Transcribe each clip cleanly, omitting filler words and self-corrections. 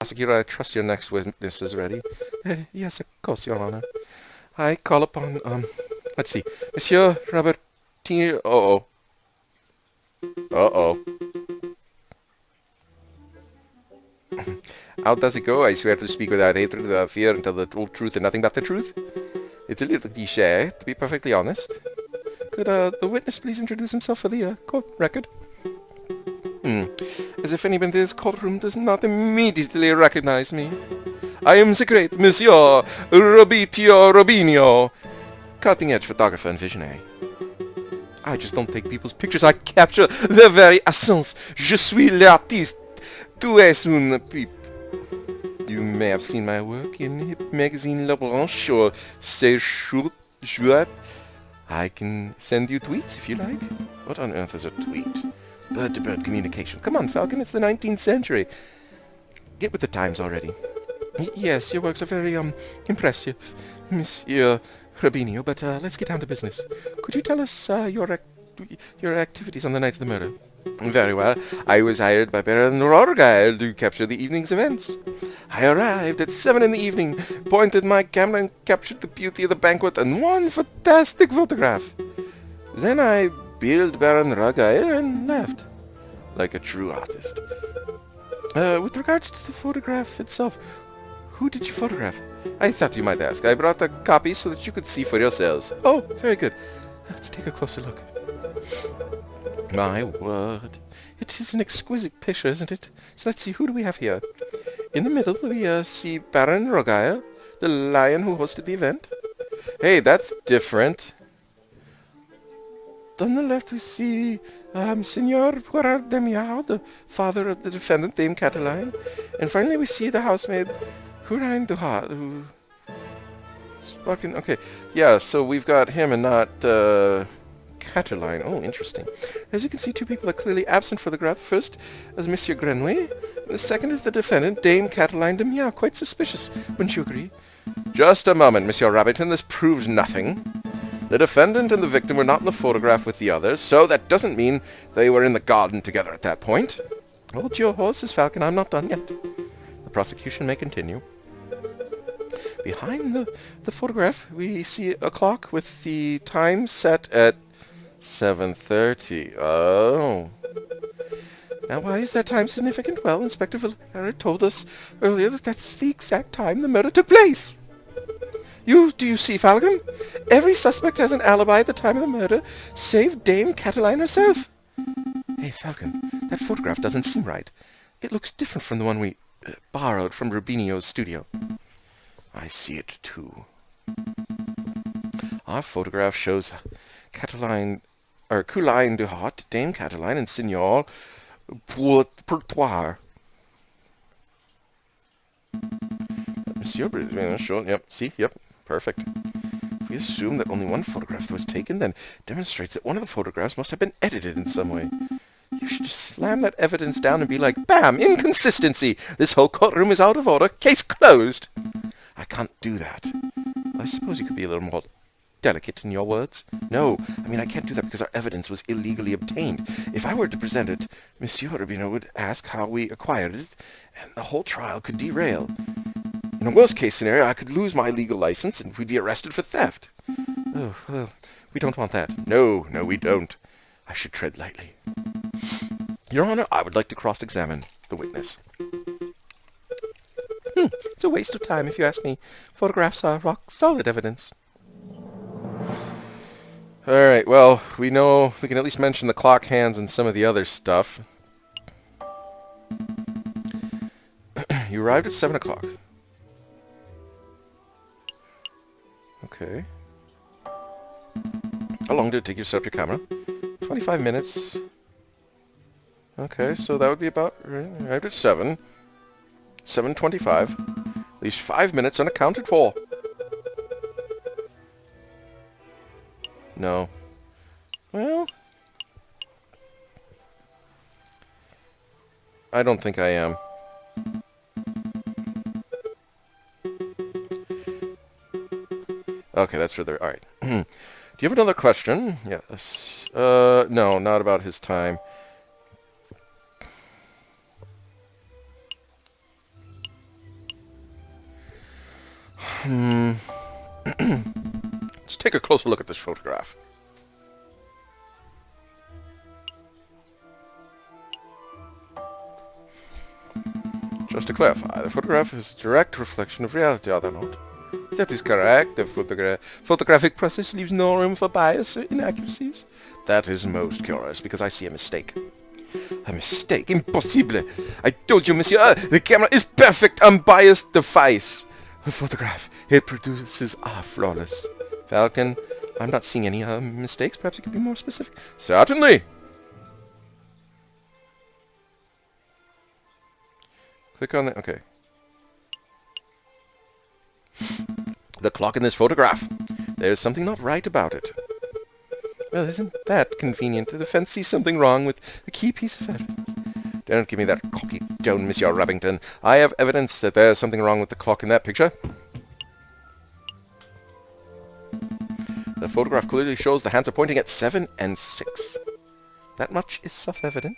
Prosecutor, I trust your next witness is ready. Yes, of course, Your Honor. I call upon, let's see, Monsieur Robertino... Uh-oh. Uh-oh. How does it go? I swear to speak without hatred, without fear, and tell the whole truth and nothing but the truth. It's a little cliché, to be perfectly honest. Could, the witness please introduce himself for the, court record? As if anyone in this courtroom does not immediately recognize me. I am the great Monsieur Robinio, cutting-edge photographer and visionary. I just don't take people's pictures, I capture their very essence. Je suis l'artiste. Tu es un peep. You may have seen my work in hip magazine La Branche or C'est Chouette. I can send you tweets if you like. What on earth is a tweet? Bird-to-bird communication. Come on, Falcon, it's the 19th century. Get with the times already. Yes, your works are very, impressive, Monsieur Rubinio, but, let's get down to business. Could you tell us, your activities on the night of the murder? Very well. I was hired by Baron Rorgeil to capture the evening's events. I arrived at 7 in the evening, pointed my camera and captured the beauty of the banquet and one fantastic photograph. Then I billed Baron Rorgeil and left, like a true artist. With regards to the photograph itself, who did you photograph? I thought you might ask. I brought a copy so that you could see for yourselves. Oh, very good. Let's take a closer look. My word. It is an exquisite picture, isn't it? So let's see, who do we have here? In the middle, we see Baron Rogile, the lion who hosted the event. Hey, that's different. On the left, we see Signor Demiao, the father of the defendant, Dame Cataline. And finally, we see the housemaid, Hurain Duhat, who... Fucking... Okay, yeah, so we've got him and not, Cataline. Oh, interesting. As you can see, two people are clearly absent for the graph. First is Monsieur Grenouille, and the second is the defendant, Dame Cataline de Miao. Quite suspicious, wouldn't you agree? Just a moment, Monsieur Rabbington. This proves nothing. The defendant and the victim were not in the photograph with the others, so that doesn't mean they were in the garden together at that point. Hold your horses, Falcon. I'm not done yet. The prosecution may continue. Behind the photograph, we see a clock with the time set at 7:30. Oh. Now, why is that time significant? Well, Inspector Villera told us earlier that that's the exact time the murder took place. Do you see, Falcon? Every suspect has an alibi at the time of the murder, save Dame Cataline herself. Hey, Falcon, that photograph doesn't seem right. It looks different from the one we borrowed from Rubinio's studio. I see it, too. Our photograph shows Cataline Duhat, Dame Cataline, and Signor Pourtoir. Monsieur, sure, yep, see, yep, perfect. If we assume that only one photograph was taken, then demonstrates that one of the photographs must have been edited in some way. You should just slam that evidence down and be like, bam, inconsistency! This whole courtroom is out of order, case closed! I can't do that. I suppose you could be a little more delicate in your words. No, I mean, I can't do that because our evidence was illegally obtained. If I were to present it, Monsieur Rubino would ask how we acquired it, and the whole trial could derail. In a worst-case scenario, I could lose my legal license and we'd be arrested for theft. Oh, well, we don't want that. No, we don't. I should tread lightly. Your Honor, I would like to cross-examine the witness. It's a waste of time, if you ask me. Photographs are rock-solid evidence. Alright, well, we know we can at least mention the clock hands and some of the other stuff. You arrived at 7 o'clock. Okay. How long did it take you to set up your camera? 25 minutes. Okay, so that would be about... Arrived at 7. 7:25. At least 5 minutes unaccounted for. No. Well... I don't think I am. Okay, that's further. Alright. Do you have another question? Yes. No, not about his time. Let's take a closer look at this photograph. Just to clarify, the photograph is a direct reflection of reality, are they not? That is correct. The photographic process leaves no room for bias or inaccuracies. That is most curious, because I see a mistake. A mistake? Impossible! I told you, monsieur, the camera is perfect, unbiased device. A photograph it produces are flawless. Falcon, I'm not seeing any mistakes. Perhaps you could be more specific. Certainly! Click on it. Okay. The clock in this photograph. There's something not right about it. Well, isn't that convenient? The defense sees something wrong with the key piece of evidence. Don't give me that cocky tone, Monsieur Rubbington. I have evidence that there's something wrong with the clock in that picture. The photograph clearly shows the hands are pointing at 7 and 6. That much is self-evident.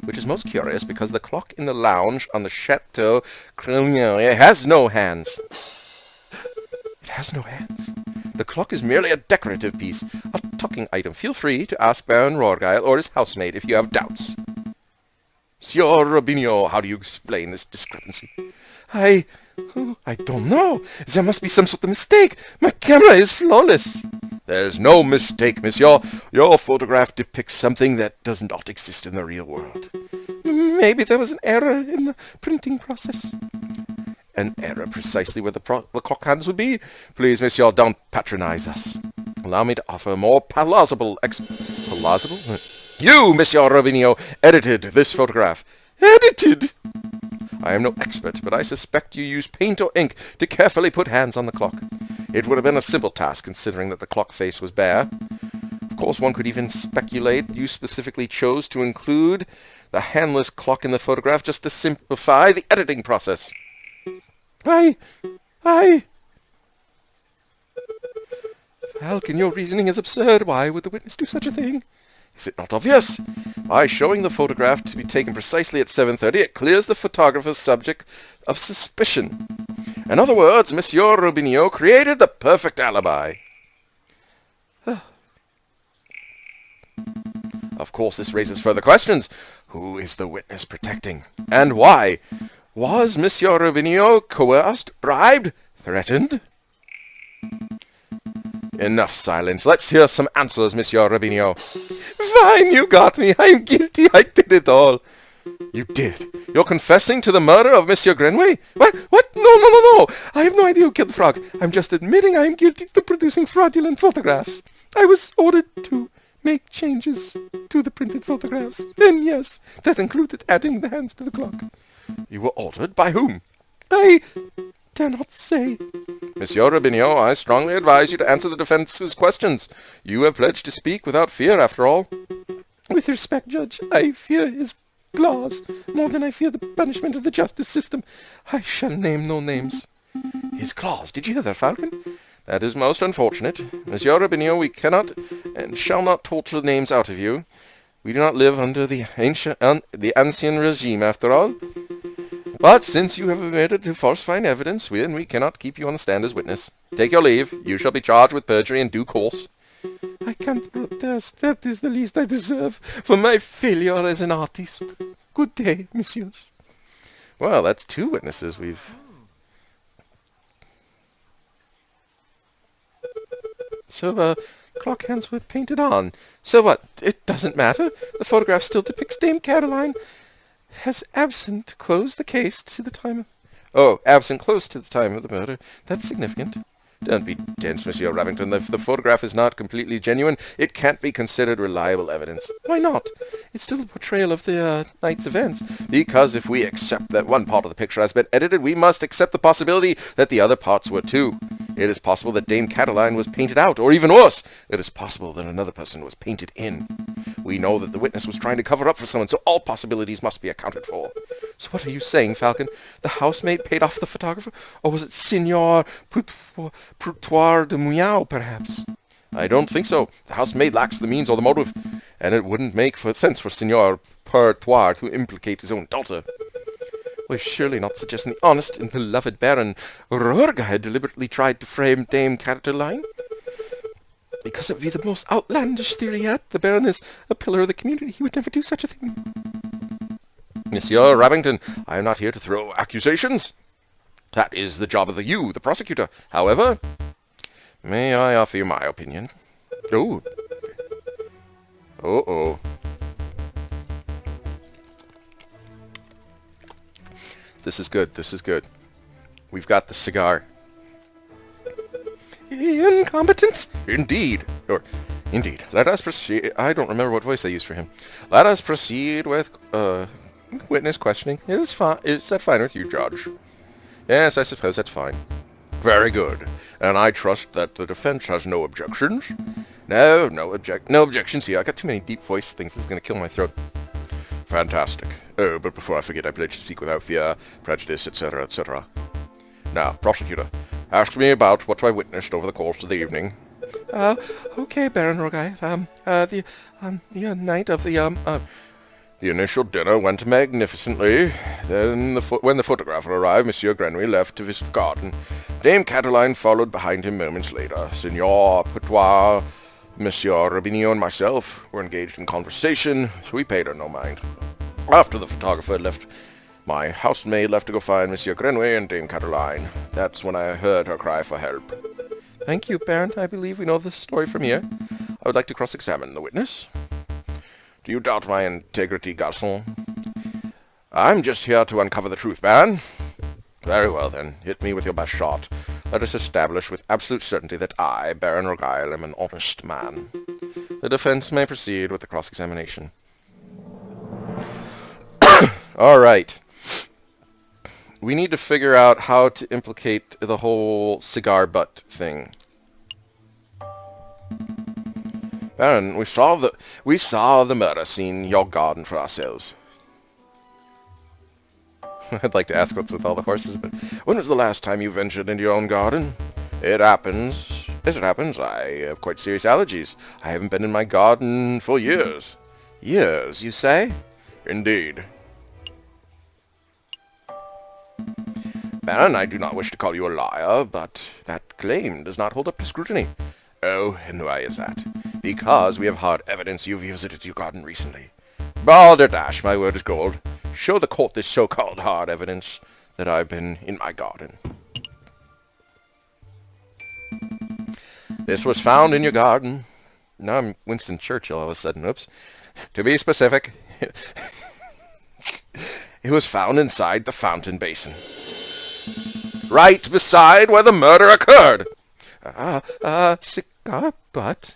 Which is most curious because the clock in the lounge on the Chateau Carnifax has no hands. It has no hands. The clock is merely a decorative piece, a talking item. Feel free to ask Baron Rorgeil or his housemaid if you have doubts. Signor Robinho, how do you explain this discrepancy? I don't know. There must be some sort of mistake. My camera is flawless. There's no mistake, monsieur. Your photograph depicts something that does not exist in the real world. Maybe there was an error in the printing process. An error precisely where the clock hands would be. Please, monsieur, don't patronize us. Allow me to offer a more plausible plausible? You, Monsieur Robinho, edited this photograph. Edited? I am no expert, but I suspect you used paint or ink to carefully put hands on the clock. It would have been a simple task, considering that the clock face was bare. Of course, one could even speculate you specifically chose to include the handless clock in the photograph just to simplify the editing process. Falcon, your reasoning is absurd. Why would the witness do such a thing? Is it not obvious? By showing the photograph to be taken precisely at 7:30, it clears the photographer's subject of suspicion. In other words, Monsieur Robinho created the perfect alibi. Of course, this raises further questions. Who is the witness protecting? And why? Was Monsieur Robinho coerced, bribed, threatened? Enough silence. Let's hear some answers, Monsieur Robinho. Fine, you got me. I'm guilty. I did it all. You did? You're confessing to the murder of Monsieur Grenouille? What? No. I have no idea who killed the frog. I'm just admitting I am guilty of producing fraudulent photographs. I was ordered to make changes to the printed photographs. And yes, that included adding the hands to the clock. You were ordered? By whom? I cannot say. Monsieur Robinho, I strongly advise you to answer the defense's questions. You have pledged to speak without fear, after all. With respect, Judge, I fear his claws more than I fear the punishment of the justice system. I shall name no names. His claws? Did you hear that, Falcon? That is most unfortunate. Monsieur Robinho, we cannot and shall not torture names out of you. We do not live under the ancien regime, after all. But since you have admitted to falsifying evidence, we cannot keep you on the stand as witness. Take your leave. You shall be charged with perjury in due course. I can't protest. That is the least I deserve for my failure as an artist. Good day, messieurs. Well, that's 2 witnesses we've... So, clock hands were painted on. So what? It doesn't matter. The photograph still depicts Dame Caroline has absent close the case to the time of... Oh, absent close to the time of the murder. That's significant. Don't be dense, Monsieur Rubbington. If the photograph is not completely genuine, it can't be considered reliable evidence. Why not? It's still a portrayal of the night's events. Because if we accept that one part of the picture has been edited, we must accept the possibility that the other parts were too. It is possible that Dame Caroline was painted out, or even worse, it is possible that another person was painted in. We know that the witness was trying to cover up for someone, so all possibilities must be accounted for. So what are you saying, Falcon? The housemaid paid off the photographer? Or was it Signor Putoir de Mouillao, perhaps? I don't think so. The housemaid lacks the means or the motive, and it wouldn't make sense for Signor Putoir to implicate his own daughter. was surely not suggesting the honest and beloved Baron Rorga had deliberately tried to frame Dame Catiline? Because it would be the most outlandish theory yet. The Baron is a pillar of the community. He would never do such a thing. Monsieur Rabington, I am not here to throw accusations. That is the job of the prosecutor. However, may I offer you my opinion? Oh. Uh-oh. This is good. This is good. We've got the cigar. Incompetence? Indeed. Or, indeed. Let us proceed. I don't remember what voice I used for him. Let us proceed with, witness questioning. It is fine. Is that fine with you, Judge? Yes, I suppose that's fine. Very good. And I trust that the defense has no objections? No objections here. I got too many deep voice things. This is going to kill my throat. Fantastic. Oh, but before I forget, I pledge to speak without fear, prejudice, etc., etc. Now, prosecutor, ask me about what I witnessed over the course of the evening. Okay, Baron Rogai. The night of the initial dinner went magnificently. Then, when the photographer arrived, Monsieur Grenouille left to visit the garden. Dame Catiline followed behind him moments later. Signor Poutoir, Monsieur Rubinio, and myself were engaged in conversation, so we paid her no mind. After the photographer left, my housemaid left to go find Monsieur Grenouille and Dame Catiline. That's when I heard her cry for help. Thank you, Baron. I believe we know the story from here. I would like to cross-examine the witness. Do you doubt my integrity, garçon? I'm just here to uncover the truth, Baron. Very well, then. Hit me with your best shot. Let us establish with absolute certainty that I, Baron Rogaille, am an honest man. The defense may proceed with the cross-examination. All right. We need to figure out how to implicate the whole cigar butt thing. Baron, we saw the murder scene in your garden for ourselves. I'd like to ask what's with all the horses, but when was the last time you ventured into your own garden? It happens. As it happens, I have quite serious allergies. I haven't been in my garden for years. Years, you say? Indeed. Baron, I do not wish to call you a liar, but that claim does not hold up to scrutiny. Oh, and why is that? Because we have hard evidence you visited your garden recently. Balderdash, my word is gold. Show the court this so-called hard evidence that I've been in my garden. This was found in your garden. Now I'm Winston Churchill all of a sudden. Oops. To be specific, it was found inside the fountain basin. Right beside where the murder occurred. Cigar butt?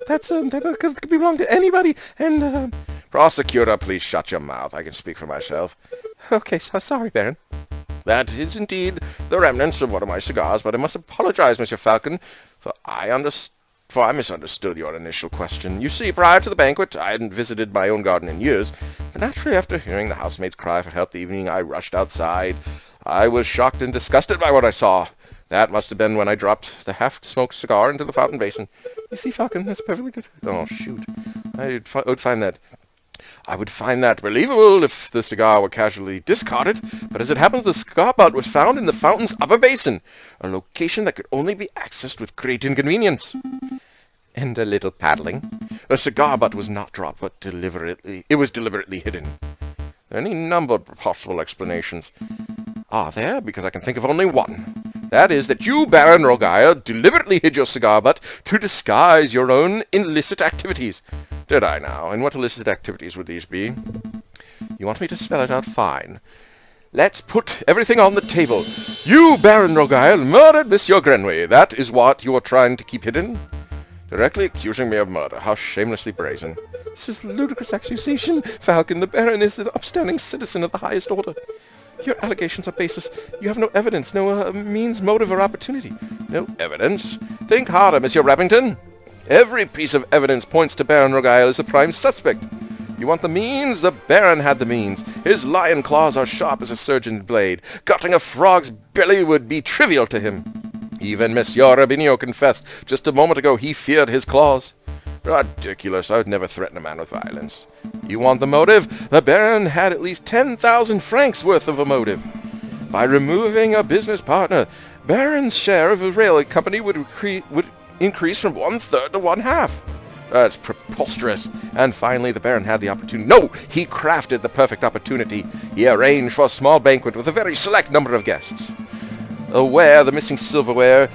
That could belong to anybody, and, Prosecutor, please shut your mouth. I can speak for myself. Okay, so sorry, Baron. That is indeed the remnants of one of my cigars, but I must apologize, Monsieur Falcon, for I misunderstood your initial question. You see, prior to the banquet, I hadn't visited my own garden in years, but naturally after hearing the housemaid's cry for help the evening, I rushed outside. I was shocked and disgusted by what I saw. That must have been when I dropped the half-smoked cigar into the fountain basin. You see, Falcon, that's perfectly good. Oh, shoot. I would find that believable if the cigar were casually discarded, but as it happens, the cigar butt was found in the fountain's upper basin, a location that could only be accessed with great inconvenience. And a little paddling. The cigar butt was not dropped, but it was deliberately hidden. Any number of possible explanations are there, because I can think of only one. That is that you, Baron Rogaille, deliberately hid your cigar butt to disguise your own illicit activities. Did I now? And what illicit activities would these be? You want me to spell it out? Fine. Let's put everything on the table. You, Baron Rogaille, murdered Monsieur Grenouille. That is what you are trying to keep hidden? Directly accusing me of murder. How shamelessly brazen. This is a ludicrous accusation, Falcon. The Baron is an upstanding citizen of the highest order. Your allegations are baseless. You have no evidence, no means, motive, or opportunity. No evidence? Think harder, Monsieur Rabington. Every piece of evidence points to Baron Rogaille as the prime suspect. You want the means? The Baron had the means. His lion claws are sharp as a surgeon's blade. Cutting a frog's belly would be trivial to him. Even Monsieur Rubinio confessed just a moment ago he feared his claws. Ridiculous. I would never threaten a man with violence. You want the motive? The Baron had at least 10,000 francs worth of a motive. By removing a business partner, Baron's share of a railway company would increase from 1/3 to 1/2. That's preposterous. And finally, the Baron had the opportunity. No! He crafted the perfect opportunity. He arranged for a small banquet with a very select number of guests. Aware of the missing silverware,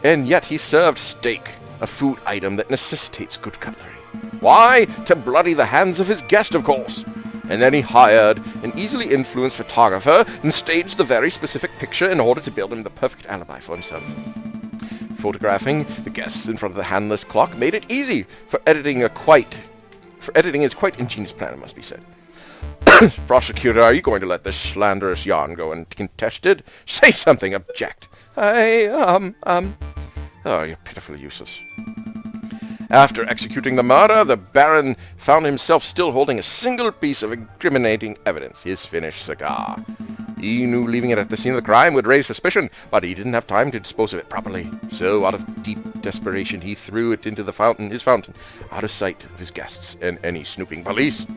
and yet he served steak, a food item that necessitates good cutlery. Why? To bloody the hands of his guest, of course. And then he hired an easily influenced photographer and staged the very specific picture in order to build him the perfect alibi for himself. Photographing the guests in front of the handless clock made it easy for editing is quite ingenious plan, it must be said. Prosecutor, are you going to let this slanderous yarn go uncontested? Say something, object. Oh, you're pitifully useless. After executing the murder, the Baron found himself still holding a single piece of incriminating evidence, his finished cigar. He knew leaving it at the scene of the crime would raise suspicion, but he didn't have time to dispose of it properly. So, out of deep desperation, he threw it into his fountain, out of sight of his guests and any snooping police.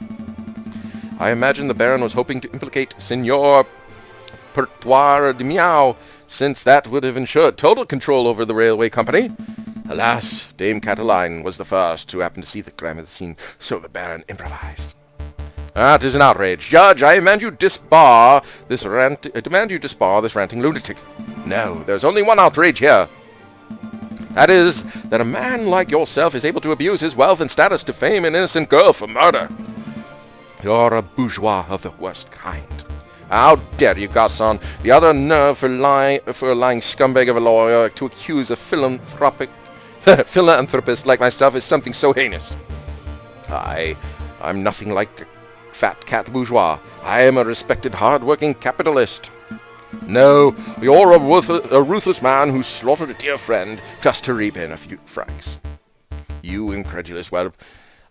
I imagine the Baron was hoping to implicate Signor Pertoir de Miao, since that would have ensured total control over the railway company. Alas, Dame Cataline was the first to happen to see the crime at the scene, so the Baron improvised. That is an outrage. Judge, I demand you disbar this ranting lunatic. No, there's only one outrage here. That is, that a man like yourself is able to abuse his wealth and status to fame an innocent girl for murder. You're a bourgeois of the worst kind. How dare you, Garçon, the other nerve for a lying scumbag of a lawyer to accuse a philanthropist like myself is something so heinous. I'm nothing like a fat cat bourgeois. I am a respected, hard-working capitalist. No, you're a ruthless man who slaughtered a dear friend just to reap in a few francs. You incredulous whelp.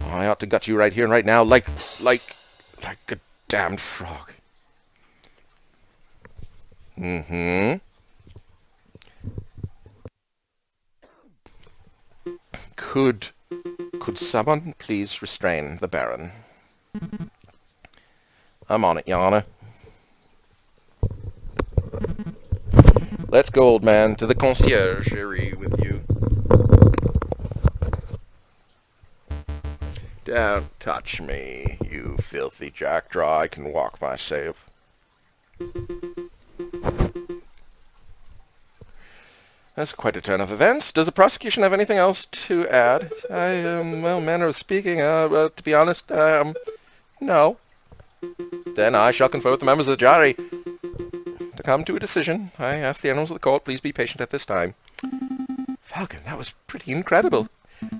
I ought to gut you right here and right now like a damned frog. Could someone please restrain the Baron? I'm on it, Your Honor. Let's go, old man, to the conciergerie with you. Don't touch me, you filthy jackdaw. I can walk myself. That's quite a turn of events. Does the prosecution have anything else to add? Manner of speaking, to be honest, no. Then I shall confer with the members of the jury to come to a decision. I ask the animals of the court, please be patient at this time. Falcon, that was pretty incredible.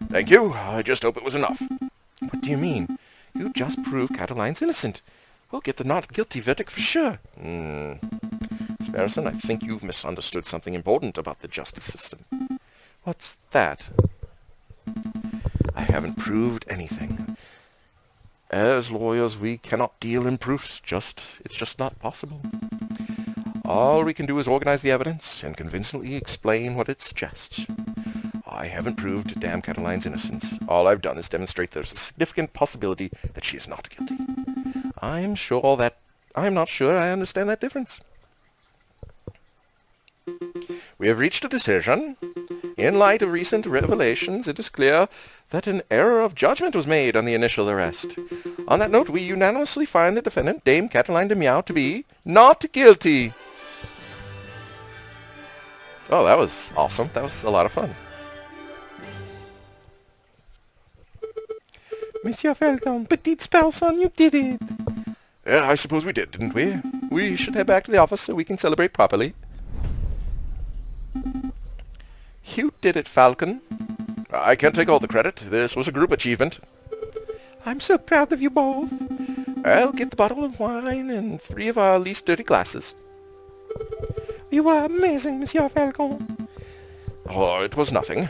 Thank you. I just hope it was enough. What do you mean? You just proved Cataline's innocent. We'll get the not guilty verdict for sure. Sparrowson, I think you've misunderstood something important about the justice system. What's that? I haven't proved anything. As lawyers, we cannot deal in proofs. It's just not possible. All we can do is organize the evidence and convincingly explain what it suggests. I haven't proved Dame Cataline's innocence. All I've done is demonstrate there's a significant possibility that she is not guilty. I'm not sure I understand that difference. We have reached a decision. In light of recent revelations, it is clear that an error of judgment was made on the initial arrest. On that note, we unanimously find the defendant, Dame Cataline de Miao, to be not guilty. Oh, that was awesome. That was a lot of fun. Monsieur Falcon, Petite Sparrowson, you did it. Yeah, I suppose we did, didn't we? We should head back to the office so we can celebrate properly. You did it, Falcon. I can't take all the credit. This was a group achievement. I'm so proud of you both. I'll get the bottle of wine and 3 of our least dirty glasses. You are amazing, Monsieur Falcon. Oh, it was nothing.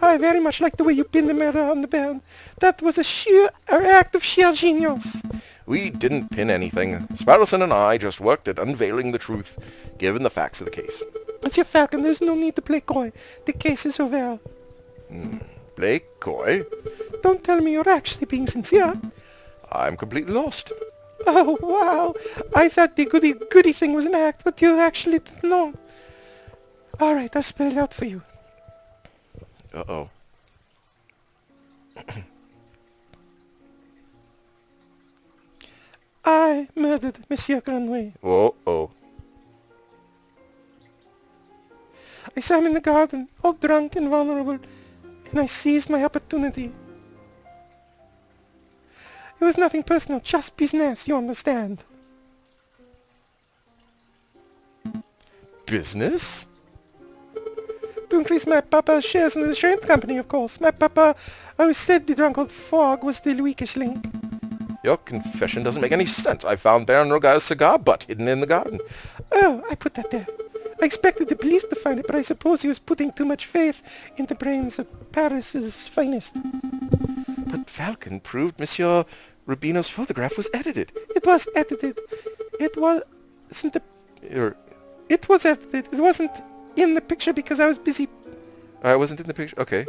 I very much like the way you pinned the murder on the Baron. That was an act of sheer genius. We didn't pin anything. Sparrowson and I just worked at unveiling the truth, given the facts of the case. Monsieur Falcon, there's no need to play coy. The case is over. Play coy? Don't tell me you're actually being sincere. I'm completely lost. Oh, wow. I thought the goody-goody thing was an act, but you actually didn't know. All right, I'll spell it out for you. Uh-oh. I murdered Monsieur Granway. Uh-oh. I saw him in the garden, all drunk and vulnerable, and I seized my opportunity. It was nothing personal, just business, you understand. Business? To increase my papa's shares in the insurance company, of course. My papa always said the drunk old frog was the weakest link. Your confession doesn't make any sense. I found Baron Roga's cigar butt hidden in the garden. Oh, I put that there. I expected the police to find it, but I suppose he was putting too much faith in the brains of Paris's finest. But Falcon proved Monsieur Rubino's photograph was edited. It was edited. It wasn't It was edited. It wasn't in the picture because I was busy. I wasn't in the picture? Okay.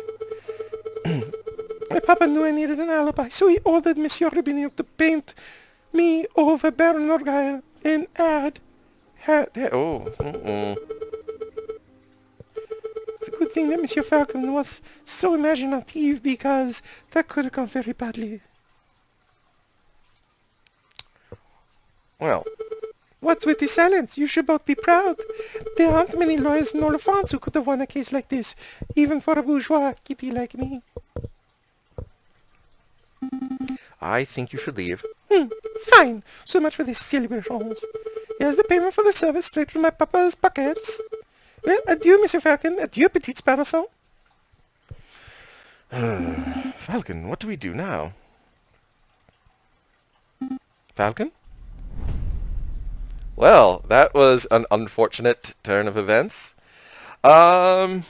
My papa knew I needed an alibi, so he ordered Monsieur Rubino to paint me over Baron Norgyle and add... Oh. It's a good thing that Monsieur Falcon was so imaginative, because that could have gone very badly. Well, What's with the silence? You should both be proud. There aren't many lawyers in Oliphant who could have won a case like this, even for a bourgeois kitty like me. I think you should leave. Fine. So much for these celebrations. Here's the payment for the service straight from my papa's pockets. Well, adieu, Monsieur Falcon. Adieu, petit Sparrowson. Falcon, what do we do now? Falcon? Well, that was an unfortunate turn of events. Well,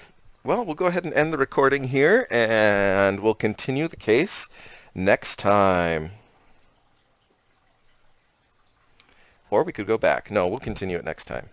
we'll go ahead and end the recording here, and we'll continue the case next time. Or we could go back. No, we'll continue it next time.